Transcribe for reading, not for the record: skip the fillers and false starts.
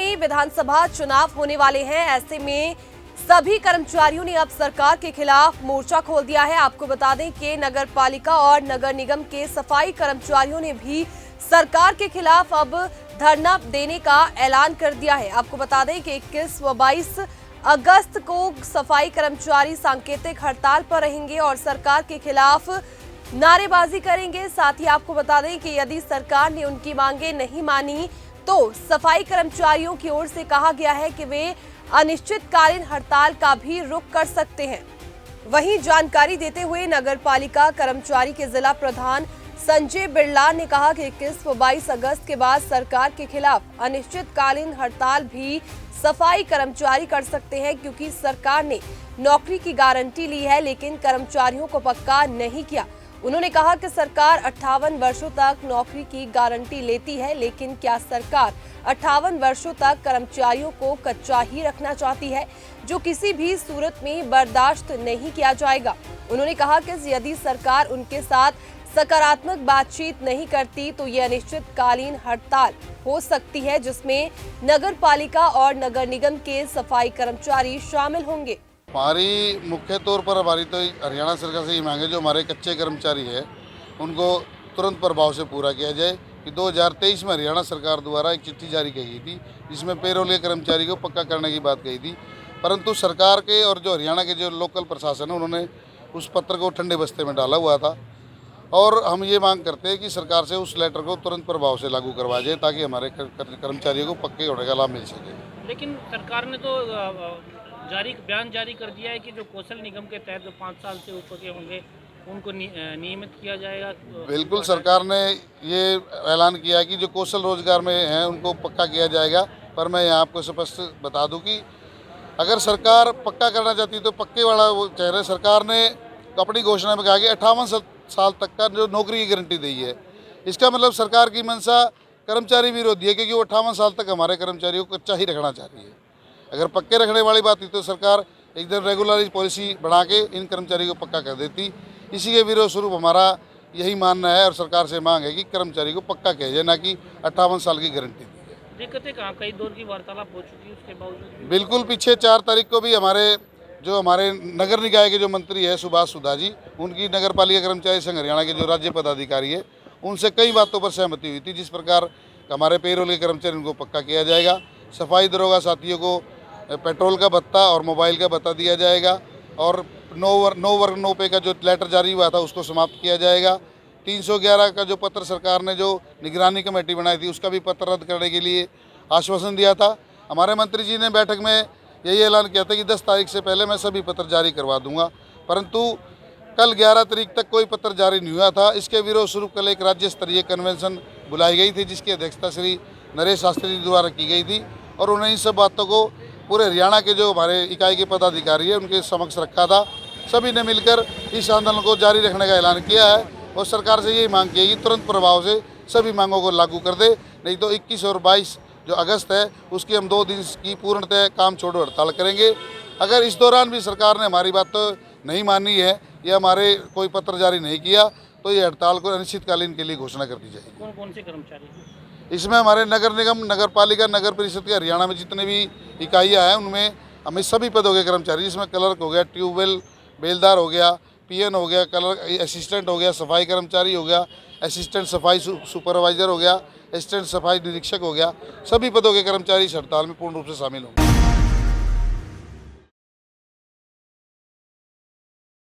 में विधानसभा चुनाव होने वाले हैं। ऐसे में सभी कर्मचारियों ने अब सरकार के खिलाफ मोर्चा खोल दिया है। आपको बता दें कि नगर पालिका और नगर निगम के सफाई कर्मचारियों ने भी सरकार के खिलाफ अब धरना देने का ऐलान कर दिया है। आपको बता दें कि 21 व 22 अगस्त को सफाई कर्मचारी सांकेतिक हड़ताल पर रहेंगे और सरकार के खिलाफ नारेबाजी करेंगे। साथ ही आपको बता दें कि यदि सरकार ने उनकी मांगे नहीं मानी तो सफाई कर्मचारियों की ओर से कहा गया है कि वे अनिश्चितकालीन हड़ताल का भी रुख कर सकते हैं। वहीं जानकारी देते हुए नगर पालिका कर्मचारी के जिला प्रधान संजय बिरला ने कहा कि 21 व 22 अगस्त के बाद सरकार के खिलाफ अनिश्चितकालीन हड़ताल भी सफाई कर्मचारी कर सकते हैं, क्योंकि सरकार ने नौकरी की गारंटी ली है लेकिन कर्मचारियों को पक्का नहीं किया। उन्होंने कहा कि सरकार 58 वर्षों तक नौकरी की गारंटी लेती है, लेकिन क्या सरकार 58 वर्षों तक कर्मचारियों को कच्चा ही रखना चाहती है, जो किसी भी सूरत में बर्दाश्त नहीं किया जाएगा। उन्होंने कहा कि यदि सरकार उनके साथ सकारात्मक बातचीत नहीं करती तो ये अनिश्चितकालीन हड़ताल हो सकती है, जिसमें नगर पालिका और नगर निगम के सफाई कर्मचारी शामिल होंगे। हमारी मुख्य तौर पर हमारी तो हरियाणा सरकार से ये मांगे, जो हमारे कच्चे कर्मचारी है उनको तुरंत प्रभाव से पूरा किया जाए कि 2023 में हरियाणा सरकार द्वारा एक चिट्ठी जारी की गई थी जिसमें पेरोल के कर्मचारी को पक्का करने की बात कही थी, परंतु सरकार के और जो हरियाणा के जो लोकल प्रशासन है उन्होंने उस पत्र को ठंडे बस्ते में डाला हुआ था। और हम ये मांग करते हैं कि सरकार से उस लेटर को तुरंत प्रभाव से लागू करवाया जाए ताकि हमारे कर्मचारियों को पक्के होने का लाभ मिल सके। लेकिन सरकार ने तो बयान जारी कर दिया है कि जो कौशल निगम के तहत जो 5 साल से ऊपर के होंगे उनको नियमित किया जाएगा। बिल्कुल, सरकार ने ये ऐलान किया है कि जो कौशल रोजगार में हैं उनको पक्का किया जाएगा। पर मैं यहाँ आपको स्पष्ट बता दूं कि अगर सरकार पक्का करना चाहती है तो पक्के वाला वो चेहरे सरकार ने अपनी घोषणा में कहा कि 58 साल तक का जो नौकरी की गारंटी दी है। इसका मतलब सरकार की मंशा कर्मचारी विरोधी है, क्योंकि वो 58 साल तक हमारे कर्मचारियों को कच्चा ही रखना चाह रही है। अगर पक्के रखने वाली बात थी तो सरकार एकदम रेगुलर पॉलिसी बना के इन कर्मचारियों को पक्का कर देती। इसी के विरोध स्वरूप हमारा यही मानना है और सरकार से मांग है कि कर्मचारी को पक्का किया जाए, ना कि 58 साल की गारंटी दी है। दिक्कतें कहाँ, कई दौर की वार्तालाप हो चुकी है, उसके बावजूद बिल्कुल, पीछे 4 तारीख को भी हमारे नगर निकाय के जो मंत्री है सुभाष सुधा जी, उनकी नगर पालिका कर्मचारी संघ हरियाणा के जो राज्य पदाधिकारी है उनसे कई बातों पर सहमति हुई थी, जिस प्रकार हमारे पेरोल के कर्मचारी उनको पक्का किया जाएगा। सफाई दरोगा साथियों को पेट्रोल का भत्ता और मोबाइल का भत्ता दिया जाएगा और नो वर्क नो पे का जो लेटर जारी हुआ था उसको समाप्त किया जाएगा। 311 का जो पत्र सरकार ने जो निगरानी कमेटी बनाई थी उसका भी पत्र रद्द करने के लिए आश्वासन दिया था। हमारे मंत्री जी ने बैठक में यही ऐलान किया था कि 10 तारीख से पहले मैं सभी पत्र जारी करवा दूंगा, परंतु कल 11 तारीख तक कोई पत्र जारी नहीं हुआ था। इसके विरोध स्वरूप कल एक राज्य स्तरीय कन्वेंशन बुलाई गई थी जिसकी अध्यक्षता श्री नरेश शास्त्री जी द्वारा की गई थी और उन्होंने इन सब बातों को पूरे हरियाणा के जो हमारे इकाई के पदाधिकारी है उनके समक्ष रखा था। सभी ने मिलकर इस आंदोलन को जारी रखने का ऐलान किया है और सरकार से यही मांग की है कि तुरंत प्रभाव से सभी मांगों को लागू कर दे, नहीं तो 21 और 22 जो अगस्त है उसकी हम 2 दिन की पूर्णतः काम छोड़ो हड़ताल करेंगे। अगर इस दौरान भी सरकार ने हमारी बात तो नहीं मानी है या हमारे कोई पत्र जारी नहीं किया तो ये हड़ताल को अनिश्चितकालीन के लिए घोषणा कर दी जाएगी। कौन कौन से कर्मचारी? इसमें हमारे नगर निगम, नगर पालिका, नगर परिषद के हरियाणा में जितने भी इकाइयाँ हैं उनमें हमें सभी पदों के कर्मचारी, जिसमें क्लर्क हो गया, ट्यूबवेल बेलदार हो गया, पीएन हो गया, क्लर्क असिस्टेंट हो गया, सफाई कर्मचारी हो गया, असिस्टेंट सफाई सुपरवाइजर हो गया, असिस्टेंट सफाई निरीक्षक हो गया, सभी पदों के कर्मचारी इस हड़ताल में पूर्ण रूप से शामिल होंगे।